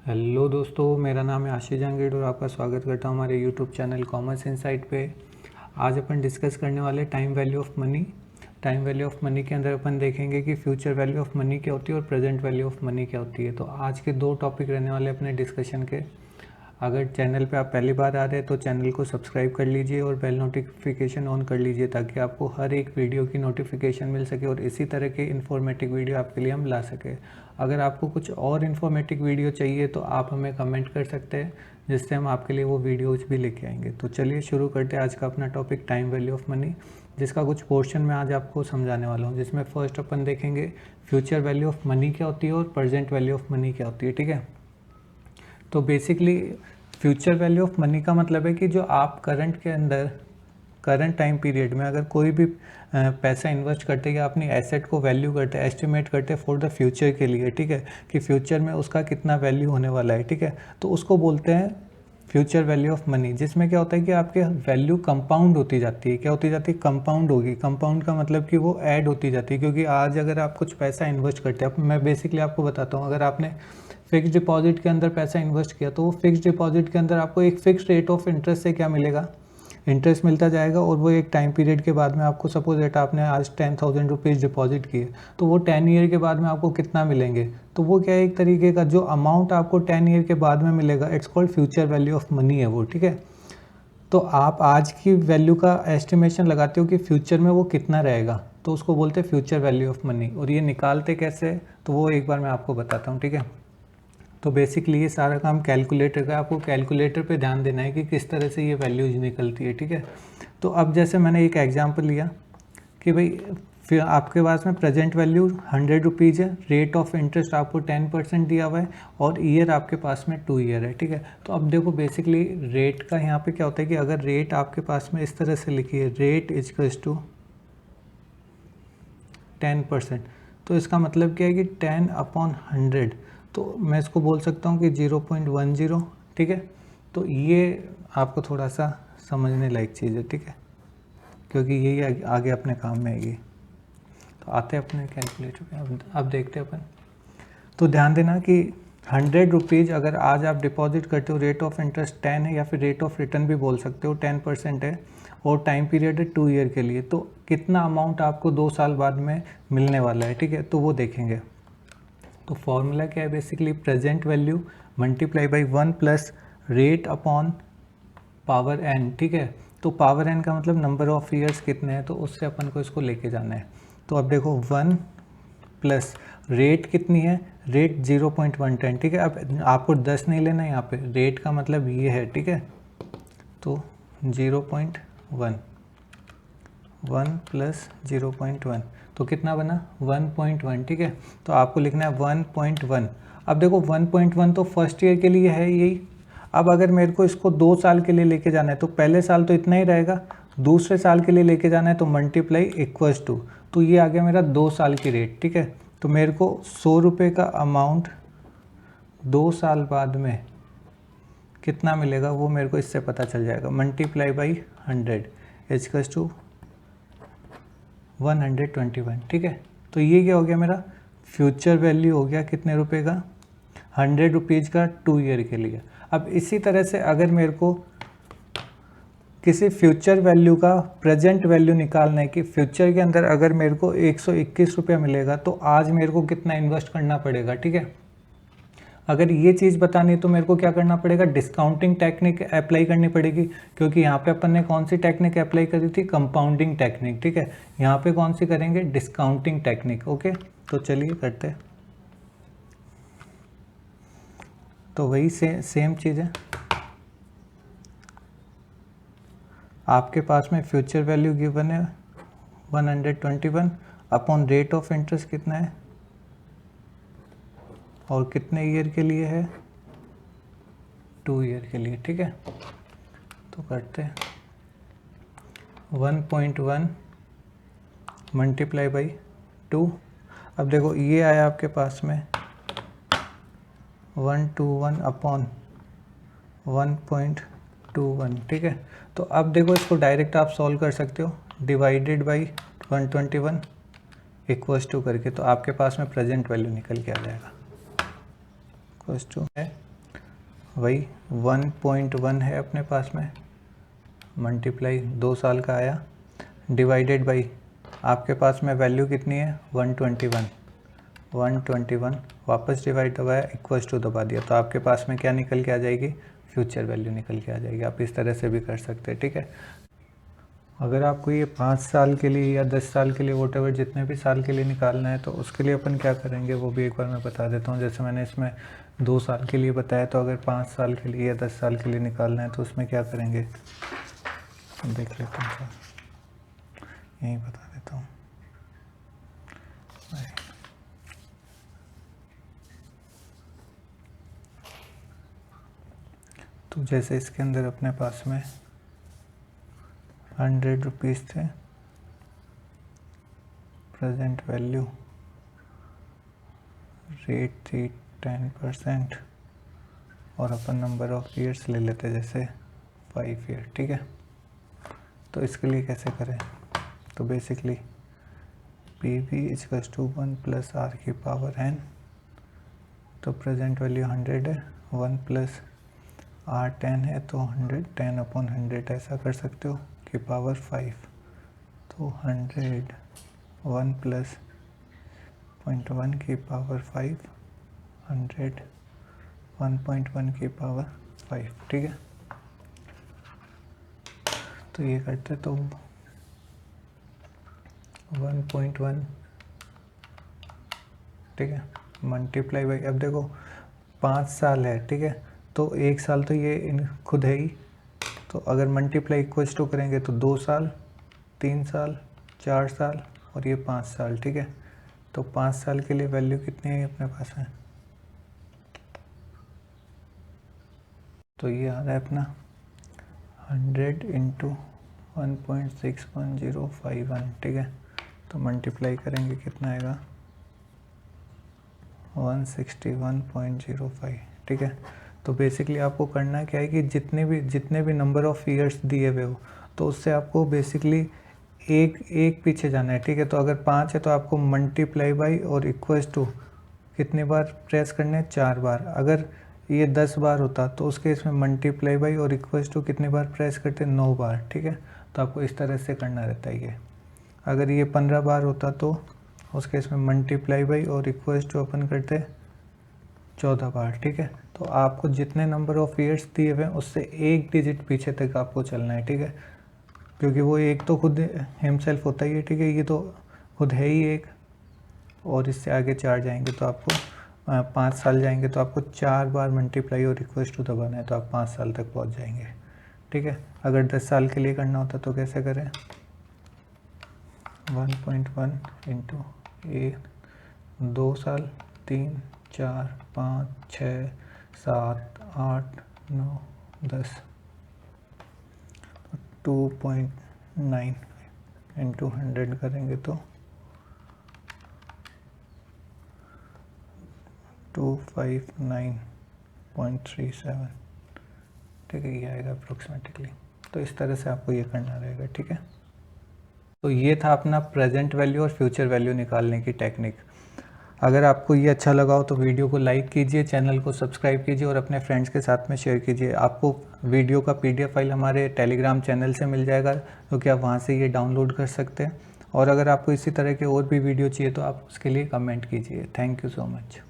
Hello दोस्तों, मेरा नाम है आशीष जहांगीर और आपका स्वागत करता हूँ हमारे यूट्यूब चैनल कॉमर्स इनसाइट पे। आज अपन डिस्कस करने वाले time value of money. Time value of money के अंदर अपन देखेंगे कि फ्यूचर वैल्यू ऑफ मनी क्या होती है और प्रेजेंट वैल्यू ऑफ मनी क्या होती है। तो आज के दो टॉपिक रहने वाले अपने डिस्कशन के। अगर चैनल पे आप पहली बार आ रहे हैं तो चैनल को सब्सक्राइब कर लीजिए और बेल नोटिफिकेशन ऑन कर लीजिए ताकि आपको हर एक वीडियो की नोटिफिकेशन मिल सके और इसी तरह के इन्फॉर्मेटिव वीडियो आपके लिए हम ला सके। अगर आपको कुछ और इन्फॉर्मेटिव वीडियो चाहिए तो आप हमें कमेंट कर सकते हैं, जिससे हम आपके लिए वो वीडियोज भी लेके आएंगे। तो चलिए शुरू करते हैं आज का अपना topic time value of money, जिसका कुछ पोर्शन मैं आज आपको समझाने वाला हूँ। जिसमें फर्स्ट अपन देखेंगे फ्यूचर वैल्यू ऑफ मनी क्या होती है और प्रेजेंट वैल्यू ऑफ मनी क्या होती है। ठीक है, तो basically future value of money का मतलब है कि जो आप करंट के अंदर करंट टाइम पीरियड में अगर कोई भी पैसा इन्वेस्ट करते हैं या अपनी एसेट को वैल्यू करते हैं, एस्टिमेट करते हैं फॉर द फ्यूचर के लिए। ठीक है, कि फ्यूचर में उसका कितना वैल्यू होने वाला है। ठीक है, तो उसको बोलते हैं फ्यूचर वैल्यू ऑफ मनी, जिसमें क्या होता है कि आपके वैल्यू कंपाउंड होती जाती है। क्या होती जाती है? कंपाउंड होगी। कंपाउंड का मतलब कि वो ऐड होती जाती है, क्योंकि आज अगर आप कुछ पैसा इन्वेस्ट करते हैं, मैं बेसिकली आपको बताता हूँ, अगर आपने फिक्स डिपॉजिट के अंदर पैसा इन्वेस्ट किया तो वो फिक्स डिपॉजिट के अंदर आपको एक फिक्स रेट ऑफ इंटरेस्ट से क्या मिलेगा, इंटरेस्ट मिलता जाएगा। और वो एक टाइम पीरियड के बाद में आपको सपोज डेट आपने आज 10,000 रुपीज़ डिपॉजिट किए तो वो 10 ईयर के बाद में आपको कितना मिलेंगे। तो वो क्या है, एक तरीके का जो अमाउंट आपको 10 ईयर के बाद में मिलेगा, it's called future value of money है वो। ठीक है, तो आप आज की वैल्यू का एस्टिमेशन लगाते हो कि फ्यूचर में वो कितना रहेगा, तो उसको बोलते हैं फ्यूचर वैल्यू ऑफ मनी। और ये निकालते कैसे है तो वो एक बार मैं आपको बताता हूँ। ठीक है, तो बेसिकली ये सारा काम कैलकुलेटर का, आपको कैलकुलेटर पे ध्यान देना है कि किस तरह से ये वैल्यूज निकलती है। ठीक है, तो अब जैसे मैंने एक एग्जांपल लिया कि भाई फिर आपके पास में प्रेजेंट वैल्यू 100 रुपीज़ है, रेट ऑफ इंटरेस्ट आपको 10% दिया हुआ है और ईयर आपके पास में 2 ईयर है। ठीक है, तो अब देखो बेसिकली रेट का यहाँ पे क्या होता है कि अगर रेट आपके पास में इस तरह से लिखी है, रेट इजकल्स टू 10%, तो इसका मतलब क्या है कि 10/100, तो मैं इसको बोल सकता हूँ कि 0.10। ठीक है, तो ये आपको थोड़ा सा समझने लायक चीज़ है। ठीक है, क्योंकि यही आगे अपने काम में आएगी। तो आते हैं अपने कैलकुलेटर पे, अब देखते हैं अपन। तो ध्यान देना कि 100 रुपीज़ अगर आज आप डिपॉजिट करते हो, रेट ऑफ इंटरेस्ट 10 है या फिर रेट ऑफ रिटर्न भी बोल सकते हो, 10% है और टाइम पीरियड है 2 ईयर के लिए, तो कितना अमाउंट आपको 2 साल बाद में मिलने वाला है। ठीक है, तो वो देखेंगे। तो फॉर्मूला क्या है, basically present value multiply by 1 plus rate upon power n. ठीक है, तो पावर एन का मतलब नंबर ऑफ ईयर्स कितने हैं, तो उससे अपन को इसको लेके जाना है। तो अब देखो 1 प्लस रेट कितनी है, रेट 0.110। ठीक है, अब आपको 10 नहीं लेना, यहाँ पे रेट का मतलब ये है। ठीक है, तो 0.1 1 प्लस 0.1 तो कितना बना 1.1। ठीक है, तो आपको लिखना है 1.1। अब देखो 1.1 तो फर्स्ट ईयर के लिए है यही। अब अगर मेरे को इसको 2 साल के लिए लेके जाना है तो पहले साल तो इतना ही रहेगा, दूसरे साल के लिए लेके जाना है तो मल्टीप्लाई इक्वल्स टू, तो ये आ गया मेरा 2 साल की रेट। ठीक है, तो मेरे को 100 रुपये का अमाउंट 2 साल बाद में कितना मिलेगा वो मेरे को इससे पता चल जाएगा। Multiply by 100 equals to 121। ठीक है, तो ये क्या हो गया, मेरा फ्यूचर वैल्यू हो गया कितने रुपए का, 100 रुपीज़ का 2 ईयर के लिए। अब इसी तरह से अगर मेरे को किसी फ्यूचर वैल्यू का प्रेजेंट वैल्यू निकालना है कि फ्यूचर के अंदर अगर मेरे को 121 रुपया मिलेगा तो आज मेरे को कितना इन्वेस्ट करना पड़ेगा। ठीक है, अगर ये चीज़ बतानी है तो मेरे को क्या करना पड़ेगा, डिस्काउंटिंग टेक्निक अप्लाई करनी पड़ेगी, क्योंकि यहाँ पे अपन ने कौन सी टेक्निक अप्लाई करी थी, कंपाउंडिंग टेक्निक। ठीक है, यहाँ पे कौन सी करेंगे, डिस्काउंटिंग टेक्निक। ओके, तो चलिए करते हैं। तो वही सेम चीज़ है, आपके पास में फ्यूचर वैल्यू गिवन है 121 अपॉन रेट ऑफ इंटरेस्ट कितना है और कितने ईयर के लिए है, 2 ईयर के लिए। ठीक है, तो करते हैं 1.1 मल्टीप्लाई बाई 2। अब देखो ये आया आपके पास में 121 अपॉन 1.21। ठीक है, तो अब देखो इसको डायरेक्ट आप सॉल्व कर सकते हो, डिवाइडेड बाई 121 इक्वल्स टू करके, तो आपके पास में प्रेजेंट वैल्यू निकल के आ जाएगा। इक्वल्स टू है वही 1.1 है अपने पास में, मल्टीप्लाई 2 साल का आया, डिवाइडेड बाई आपके पास में वैल्यू कितनी है 121 वापस डिवाइड दबाया, इक्वल्स टू दबा दिया, तो आपके पास में क्या निकल के आ जाएगी, फ्यूचर वैल्यू निकल के आ जाएगी। आप इस तरह से भी कर सकते हैं, ठीक है। अगर आपको ये 5 साल के लिए या 10 साल के लिए वोटेवर जितने भी साल के लिए निकालना है, तो उसके लिए अपन क्या करेंगे वो भी एक बार मैं बता देता हूँ। जैसे मैंने इसमें 2 साल के लिए बताया, तो अगर 5 साल के लिए या 10 साल के लिए निकालना है तो उसमें क्या करेंगे, देख लेते हैं सर, यहीं बता देता हूँ। तो जैसे इसके अंदर अपने पास में 100 रुपीज़ थे, प्रेजेंट वैल्यू रेट थी 10%, और अपन नंबर ऑफ ईयर्स ले लेते जैसे 5 ईयर, ठीक है। तो इसके लिए कैसे करें, तो basically PV equals to 1 plus R की पावर n, तो प्रेजेंट वैल्यू 100 है, 1 प्लस R 10 है, तो 100 10/100 ऐसा कर सकते हो की पावर 5, तो 100 1 प्लस 0.1 की पावर 5, 100 1.1 की पावर 5, ठीक है। तो ये करते तो 1.1, ठीक है, मल्टीप्लाई बाई, अब देखो 5 साल है, ठीक है, तो 1 साल तो ये खुद है ही, तो अगर मल्टीप्लाई इक्वल्स टू करेंगे तो 2 साल, 3 साल, 4 साल और ये 5 साल, ठीक है। तो 5 साल के लिए वैल्यू कितनी है अपने पास में, तो ये आ रहा है अपना 100 इंटू 1.61051, ठीक है। तो मल्टीप्लाई करेंगे कितना आएगा 161.05, ठीक है। तो बेसिकली आपको करना क्या है कि जितने भी नंबर ऑफ़ ईयर्स दिए हुए हो, तो उससे आपको बेसिकली एक पीछे जाना है, ठीक है। तो अगर 5 है तो आपको मल्टीप्लाई बाई और इक्वल्स टू कितने बार प्रेस करने हैं, 4 बार। अगर ये 10 बार होता तो उसके इसमें मल्टीप्लाई बाई और इक्वल्स टू कितनी बार प्रेस करते, 9 बार, ठीक है। तो आपको इस तरह से करना रहता है ये। अगर ये 15 बार होता तो उस केस में मल्टीप्लाई बाई और इक्वल्स टू अपन करते 14 बार, ठीक है। तो आपको जितने नंबर ऑफ़ ईयर्स दिए हुए हैं उससे एक डिजिट पीछे तक आपको चलना है, ठीक है, क्योंकि वो एक तो खुद हिमसेल्फ होता ही है, ठीक है, ये तो खुद है ही एक, और इससे आगे 4 जाएंगे तो आपको 5 साल जाएंगे तो आपको 4 बार मल्टीप्लाई और इक्वल्स टू दबाना है, तो आप 5 साल तक पहुंच जाएंगे, ठीक है। अगर 10 साल के लिए करना होता तो कैसे करें, 1.1 इंटू 2 साल, 3 4 5 6 7 8 9 10, 2.9 इंटू 100 करेंगे तो 259.37, ठीक है, ये आएगा अप्रोक्सीमेटली। तो इस तरह से आपको ये करना रहेगा, ठीक है। तो ये था अपना प्रेजेंट वैल्यू और फ्यूचर वैल्यू निकालने की टेक्निक। अगर आपको ये अच्छा लगा हो तो वीडियो को लाइक कीजिए, चैनल को सब्सक्राइब कीजिए और अपने फ्रेंड्स के साथ में शेयर कीजिए। आपको वीडियो का PDF फाइल हमारे टेलीग्राम चैनल से मिल जाएगा, तो कि आप वहाँ से ये डाउनलोड कर सकते हैं। और अगर आपको इसी तरह के और भी वीडियो चाहिए तो आप उसके लिए कमेंट कीजिए। Thank you so much.